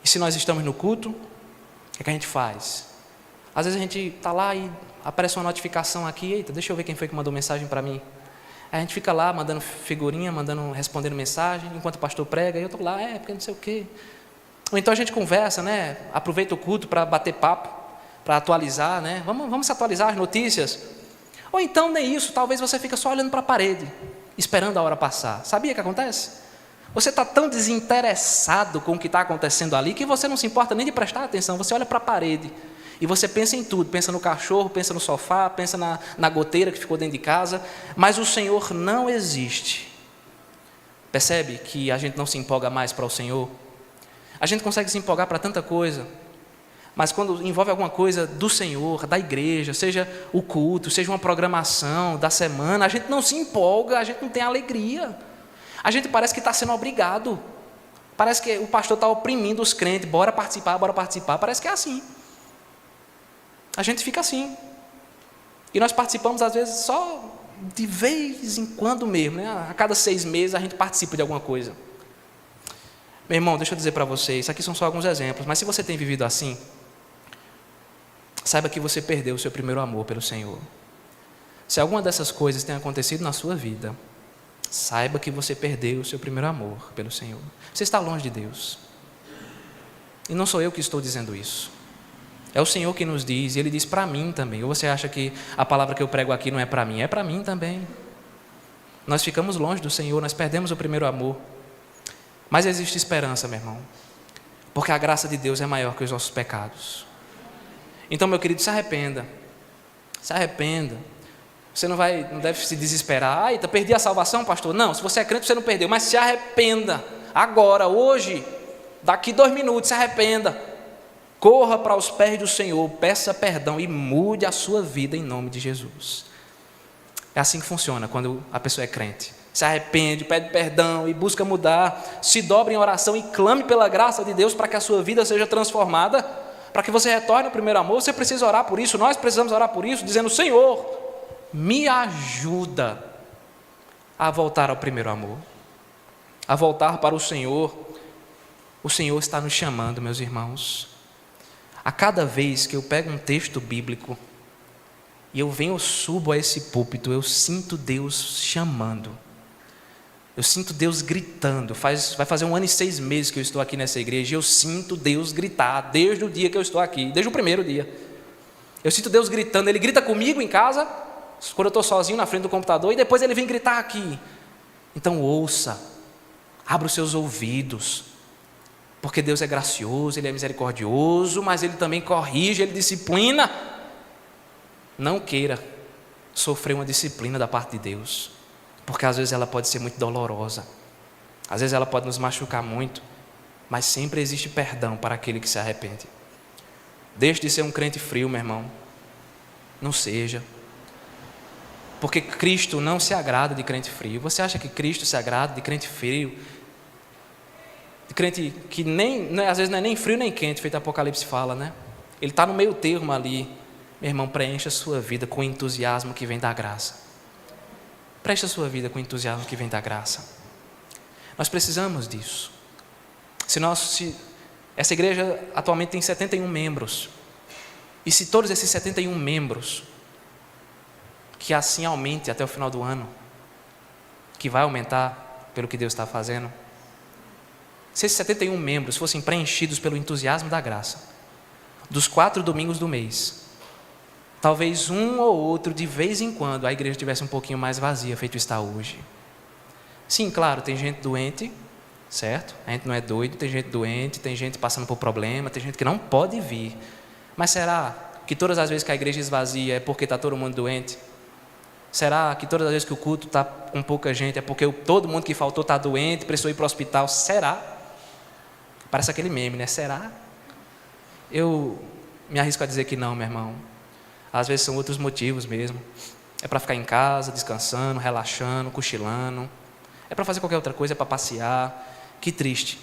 E se nós estamos no culto, o que a gente faz? Às vezes a gente está lá e aparece uma notificação aqui, eita, deixa eu ver quem foi que mandou mensagem para mim. Aí a gente fica lá mandando figurinha, respondendo mensagem, enquanto o pastor prega, e eu estou lá, porque não sei o quê. Ou então a gente conversa, né? Aproveita o culto para bater papo, para atualizar, né? Vamos se atualizar as notícias. Ou então nem isso, talvez você fica só olhando para a parede, esperando a hora passar. Sabia o que acontece? Você está tão desinteressado com o que está acontecendo ali, que você não se importa nem de prestar atenção, você olha para a parede. E você pensa em tudo, pensa no cachorro, pensa no sofá, pensa na goteira que ficou dentro de casa, mas o Senhor não existe. Percebe que a gente não se empolga mais para o Senhor? A gente consegue se empolgar para tanta coisa, mas quando envolve alguma coisa do Senhor, da igreja, seja o culto, seja uma programação da semana, a gente não se empolga, a gente não tem alegria. A gente parece que está sendo obrigado. Parece que o pastor está oprimindo os crentes, bora participar, parece que é assim. A gente fica assim. E nós participamos, às vezes, só de vez em quando mesmo, né? A cada 6 meses a gente participa de alguma coisa. Meu irmão, deixa eu dizer para vocês, isso aqui são só alguns exemplos, mas se você tem vivido assim, saiba que você perdeu o seu primeiro amor pelo Senhor. Se alguma dessas coisas tem acontecido na sua vida, saiba que você perdeu o seu primeiro amor pelo Senhor. Você está longe de Deus. E não sou eu que estou dizendo isso. É o Senhor que nos diz, e Ele diz para mim também. Ou você acha que a palavra que eu prego aqui não é para mim? É para mim também. Nós ficamos longe do Senhor, nós perdemos o primeiro amor. Mas existe esperança, meu irmão. Porque a graça de Deus é maior que os nossos pecados. Então, meu querido, se arrependa. Se arrependa. Você não deve se desesperar. Eita, perdi a salvação, pastor? Não, se você é crente, você não perdeu. Mas se arrependa. Agora, hoje, daqui 2 minutos, se arrependa. Corra para os pés do Senhor, peça perdão e mude a sua vida em nome de Jesus. É assim que funciona quando a pessoa é crente. Se arrepende, pede perdão e busca mudar, se dobre em oração e clame pela graça de Deus para que a sua vida seja transformada, para que você retorne ao primeiro amor. Você precisa orar por isso, nós precisamos orar por isso, dizendo: Senhor, me ajuda a voltar ao primeiro amor, a voltar para o Senhor. O Senhor está nos chamando, meus irmãos. A cada vez que eu pego um texto bíblico e eu subo a esse púlpito, eu sinto Deus chamando. Eu sinto Deus gritando. Vai fazer 1 ano e 6 meses que eu estou aqui nessa igreja e eu sinto Deus gritar desde o dia que eu estou aqui, desde o primeiro dia. Eu sinto Deus gritando. Ele grita comigo em casa, quando eu estou sozinho na frente do computador, e depois ele vem gritar aqui. Então ouça, abra os seus ouvidos. Porque Deus é gracioso, Ele é misericordioso, mas Ele também corrige, Ele disciplina. Não queira sofrer uma disciplina da parte de Deus, porque às vezes ela pode ser muito dolorosa, às vezes ela pode nos machucar muito, mas sempre existe perdão para aquele que se arrepende. Deixe de ser um crente frio, meu irmão. Não seja. Porque Cristo não se agrada de crente frio. Você acha que Cristo se agrada de crente frio? De crente que às vezes não é nem frio nem quente, feito Apocalipse fala, né? Ele está no meio termo ali. Meu irmão, preencha a sua vida com o entusiasmo que vem da graça. Preencha a sua vida com o entusiasmo que vem da graça. Nós precisamos disso. Essa igreja atualmente tem 71 membros. E se todos esses 71 membros, que assim aumente até o final do ano, que vai aumentar pelo que Deus está fazendo? Se esses 71 membros fossem preenchidos pelo entusiasmo da graça, dos 4 domingos do mês, talvez um ou outro, de vez em quando, a igreja estivesse um pouquinho mais vazia, feito está hoje. Sim, claro, tem gente doente, certo? A gente não é doido, tem gente doente, tem gente passando por problema, tem gente que não pode vir. Mas será que todas as vezes que a igreja esvazia é porque está todo mundo doente? Será que todas as vezes que o culto está com pouca gente é porque todo mundo que faltou está doente, precisou ir para o hospital? Será? Parece aquele meme, né? Será? Eu me arrisco a dizer que não, meu irmão. Às vezes são outros motivos mesmo. É para ficar em casa, descansando, relaxando, cochilando. É para fazer qualquer outra coisa, é para passear. Que triste.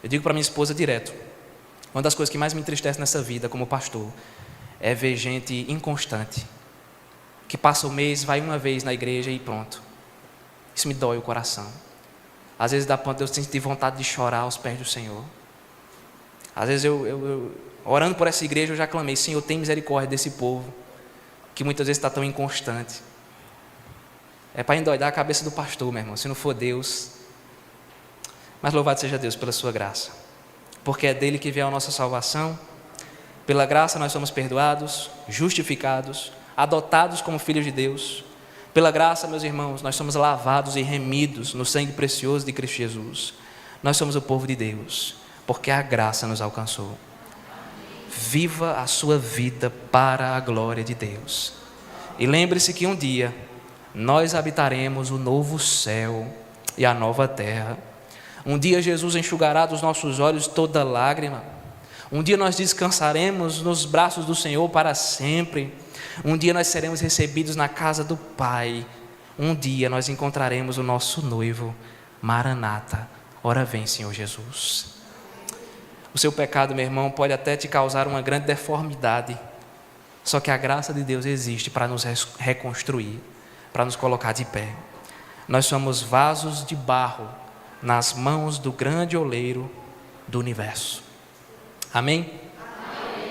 Eu digo para minha esposa direto, uma das coisas que mais me entristece nessa vida como pastor é ver gente inconstante, que passa o mês, vai uma vez na igreja e pronto. Isso me dói o coração. Às vezes dá ponto de eu sentir vontade de chorar aos pés do Senhor. Às vezes eu orando por essa igreja, eu já clamei: Senhor, tem misericórdia desse povo que muitas vezes está tão inconstante. É para endoidar a cabeça do pastor, meu irmão, se não for Deus. Mas louvado seja Deus pela sua graça, porque é dele que vem a nossa salvação. Pela graça nós somos perdoados, justificados, adotados como filhos de Deus. Pela graça, meus irmãos, nós somos lavados e remidos no sangue precioso de Cristo Jesus. Nós somos o povo de Deus, porque a graça nos alcançou. Viva a sua vida para a glória de Deus. E lembre-se que um dia nós habitaremos o novo céu e a nova terra. Um dia Jesus enxugará dos nossos olhos toda lágrima. Um dia nós descansaremos nos braços do Senhor para sempre. Um dia nós seremos recebidos na casa do Pai. Um dia nós encontraremos o nosso noivo. Maranata, ora vem, Senhor Jesus. O seu pecado, meu irmão, pode até te causar uma grande deformidade. Só que a graça de Deus existe para nos reconstruir, para nos colocar de pé. Nós somos vasos de barro nas mãos do grande oleiro do universo. Amém?